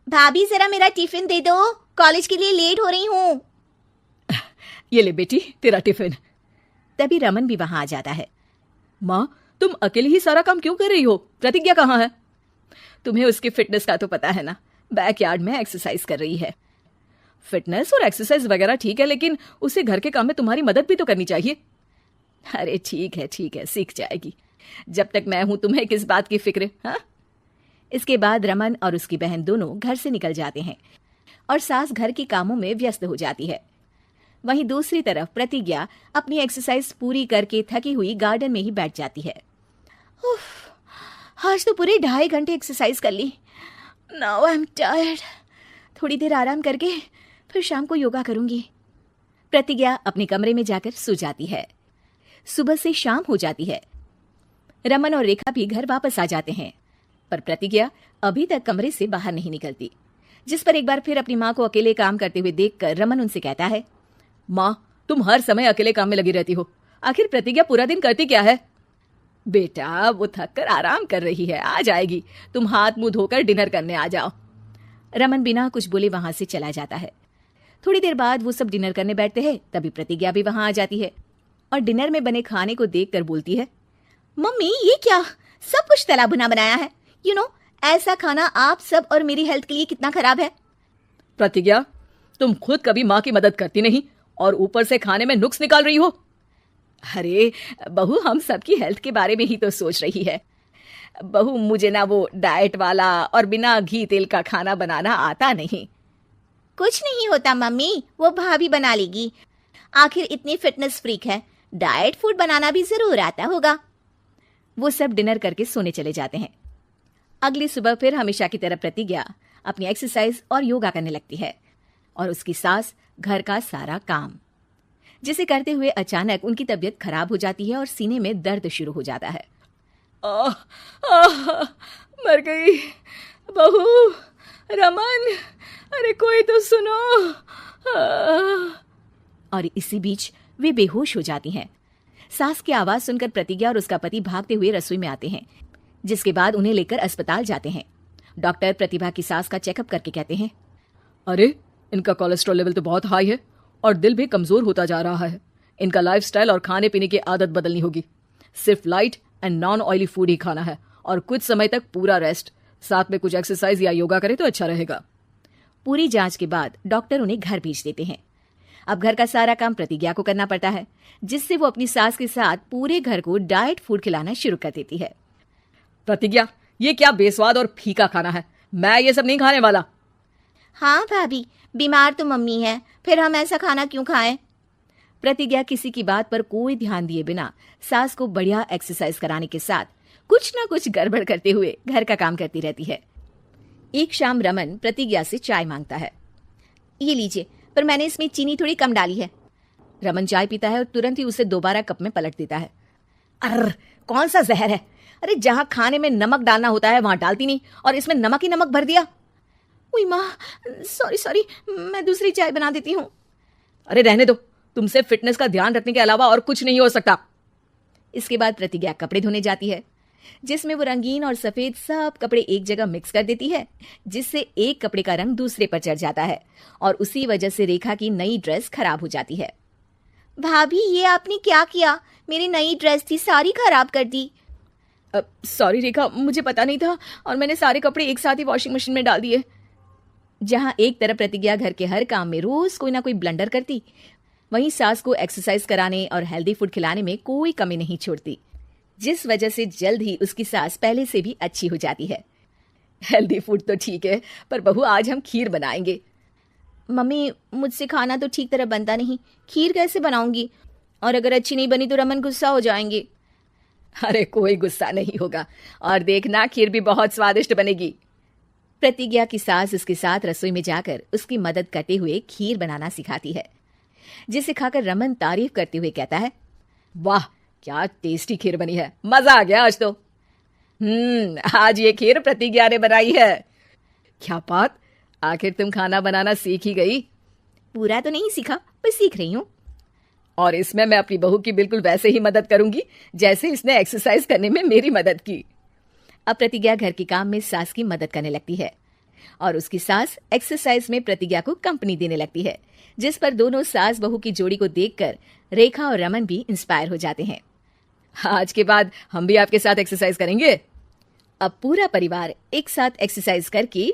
भाभी जरा मेरा टिफिन दे दो, कॉलेज के लिए लेट हो रही हूँ। ये ले बेटी तेरा टिफिन। तभी रमन भी वहां आ जाता है। माँ, तुम अकेले ही सारा काम क्यों कर रही हो? प्रतिज्ञा कहाँ है? तुम्हें उसकी फिटनेस का तो पता है ना, बैकयार्ड में एक्सरसाइज कर रही है। फिटनेस और एक्सरसाइज वगैरह ठीक है, लेकिन उसे घर के काम में तुम्हारी मदद भी तो करनी चाहिए। अरे ठीक है, सीख जाएगी। जब तक मैं हूं तुम्हें किस बात की फिक्र? हाँ। इसके बाद रमन और उसकी बहन दोनों घर से निकल जाते हैं और सास घर के कामों में व्यस्त हो जाती है। वहीं दूसरी तरफ प्रतिज्ञा अपनी एक्सरसाइज पूरी करके थकी हुई गार्डन में ही बैठ जाती है। आज तो पूरे 2.5 घंटे एक्सरसाइज कर ली। Now I am tired. थोड़ी देर आराम करके फिर शाम को योगा करूंगी। प्रतिज्ञा अपने कमरे में जाकर सो जाती है। सुबह से शाम हो जाती है। रमन और रेखा भी घर वापस आ जाते हैं, पर प्रतिज्ञा अभी तक कमरे से बाहर नहीं निकलती, जिस पर एक बार फिर अपनी माँ को अकेले काम करते हुए देखकर रमन उनसे कहता है, माँ, तुम हर समय अकेले काम में लगी रहती हो, आखिर प्रतिज्ञा पूरा दिन करती क्या है? बेटा, वो थक कर आराम कर रही है, आ जाएगी। तुम हाथ मुंह धोकर डिनर करने आ जाओ। रमन बिना कुछ बोले वहां से चला जाता है। थोड़ी देर बाद वो सब डिनर करने बैठते हैं, तभी प्रतिज्ञा भी वहां आ जाती है और डिनर में बने खाने को देखकर बोलती है, मम्मी ये क्या, सब कुछ तला भुना बनाया है। यू नो, ऐसा खाना आप सब और मेरी हेल्थ के लिए कितना खराब है। प्रतिज्ञा, तुम खुद कभी माँ की मदद करती नहीं और ऊपर से खाने में नुक्स निकाल रही हो। अरे बहू, हम सबकी हेल्थ के बारे में ही तो सोच रही है। बहू, मुझे ना वो डाइट वाला और बिना घी तेल का खाना बनाना आता नहीं। कुछ नहीं होता मम्मी, वो भाभी बना लेगी। आखिर इतनी फिटनेस फ्रीक है, डाइट फूड बनाना भी जरूर आता होगा। वो सब डिनर करके सोने चले जाते हैं। अगली सुबह फिर हमेशा की तरह प्रतिज्ञा अपनी एक्सरसाइज और योगा करने लगती है और उसकी सास घर का सारा काम, जिसे करते हुए अचानक उनकी तबीयत खराब हो जाती है और सीने में दर्द शुरू हो जाता है। मर गई बहू। रमन, अरे कोई तो सुनो। और इसी बीच वे बेहोश हो जाती हैं। सास की आवाज सुनकर प्रतिज्ञा और उसका पति भागते हुए रसोई में आते हैं, जिसके बाद उन्हें लेकर अस्पताल जाते हैं। डॉक्टर प्रतिभा की सास का चेकअप करके कहते हैं, अरे इनका कोलेस्ट्रॉल लेवल तो बहुत हाई है और दिल भी कमजोर होता जा रहा है। इनका लाइफस्टाइल और खाने पीने की आदत बदलनी होगी। सिर्फ light and non oily food ही खाना है और कुछ समय तक पूरा रेस्ट, साथ में कुछ एक्सरसाइज या योगा करे तो अच्छा रहेगा। पूरी जांच के बाद डॉक्टर उन्हें घर भेज देते हैं। अब घर का सारा काम प्रतिज्ञा को करना पड़ता है, जिससे वो अपनी सास के साथ पूरे घर को डाइट फूड खिलाना शुरू कर देती है। प्रतिज्ञा, ये क्या बेस्वाद और फीका खाना है, मैं ये सब नहीं खाने वाला। हाँ भाभी, बीमार तो मम्मी है, फिर हम ऐसा खाना क्यों खाएं? प्रतिज्ञा किसी की बात पर कोई ध्यान दिए बिना सास को बढ़िया एक्सरसाइज कराने के साथ कुछ ना कुछ गड़बड़ करते हुए घर का काम करती रहती है। एक शाम रमन प्रतिज्ञा से चाय मांगता है। ये लीजिए, पर मैंने इसमें चीनी थोड़ी कम डाली है। रमन चाय पीता है और तुरंत ही उसे दोबारा कप में पलट देता है। अर्र, कौन सा जहर है? अरे जहां खाने में नमक डालना होता है वहां डालती नहीं और इसमें नमक ही नमक भर दिया। उई माँ, सॉरी, मैं दूसरी चाय बना देती हूँ। अरे रहने दो, तुमसे फिटनेस का ध्यान रखने के अलावा और कुछ नहीं हो सकता। इसके बाद प्रतिज्ञा कपड़े धोने जाती है, जिसमें वो रंगीन और सफेद सब कपड़े एक जगह मिक्स कर देती है, जिससे एक कपड़े का रंग दूसरे पर चढ़ जाता है और उसी वजह से रेखा की नई ड्रेस खराब हो जाती है। भाभी, ये आपने क्या किया? मेरी नई ड्रेस थी, सारी खराब कर दी। सॉरी रेखा, मुझे पता नहीं था और मैंने सारे कपड़े एक साथ ही वॉशिंग मशीन में डाल दिए। जहां एक तरफ प्रतिज्ञा घर के हर काम में रोज कोई ना कोई ब्लंडर करती, वहीं सास को एक्सरसाइज कराने और हेल्दी फूड खिलाने में कोई कमी नहीं छोड़ती, जिस वजह से जल्द ही उसकी सास पहले से भी अच्छी हो जाती है। हेल्दी फूड तो ठीक है, पर बहू आज हम खीर बनाएंगे। मम्मी, मुझसे खाना तो ठीक तरह बनता नहीं, खीर कैसे बनाऊंगी? और अगर अच्छी नहीं बनी तो रमन गुस्सा हो जाएंगे। अरे कोई गुस्सा नहीं होगा और देखना, खीर भी बहुत स्वादिष्ट बनेगी। प्रतिज्ञा की सास उसके साथ रसोई में जाकर उसकी मदद करते हुए खीर बनाना सिखाती है, जिसे खाकर रमन तारीफ करते हुए कहता है, वाह क्या टेस्टी खीर बनी है, मजा आ गया आज तो। आज ये खीर प्रतिज्ञा ने बनाई है। क्या बात, आखिर तुम खाना बनाना सीख ही गई? पूरा तो नहीं सीखा, पर सीख रही हूँ। और इसमें मैं अपनी बहू की बिल्कुल वैसे ही मदद करूंगी जैसे इसने एक्सरसाइज करने में मेरी मदद की। अब प्रतिज्ञा घर के काम में सास की मदद करने लगती है। और उसकी सास एक्सरसाइज में प्रतिज्ञा को कंपनी देने लगती है, जिस पर दोनों सास बहू की जोड़ी को देखकर रेखा और रमन भी इंस्पायर हो जाते हैं। आज के बाद हम भी आपके साथ एक्सरसाइज करेंगे। अब पूरा परिवार एक साथ एक्सरसाइज करके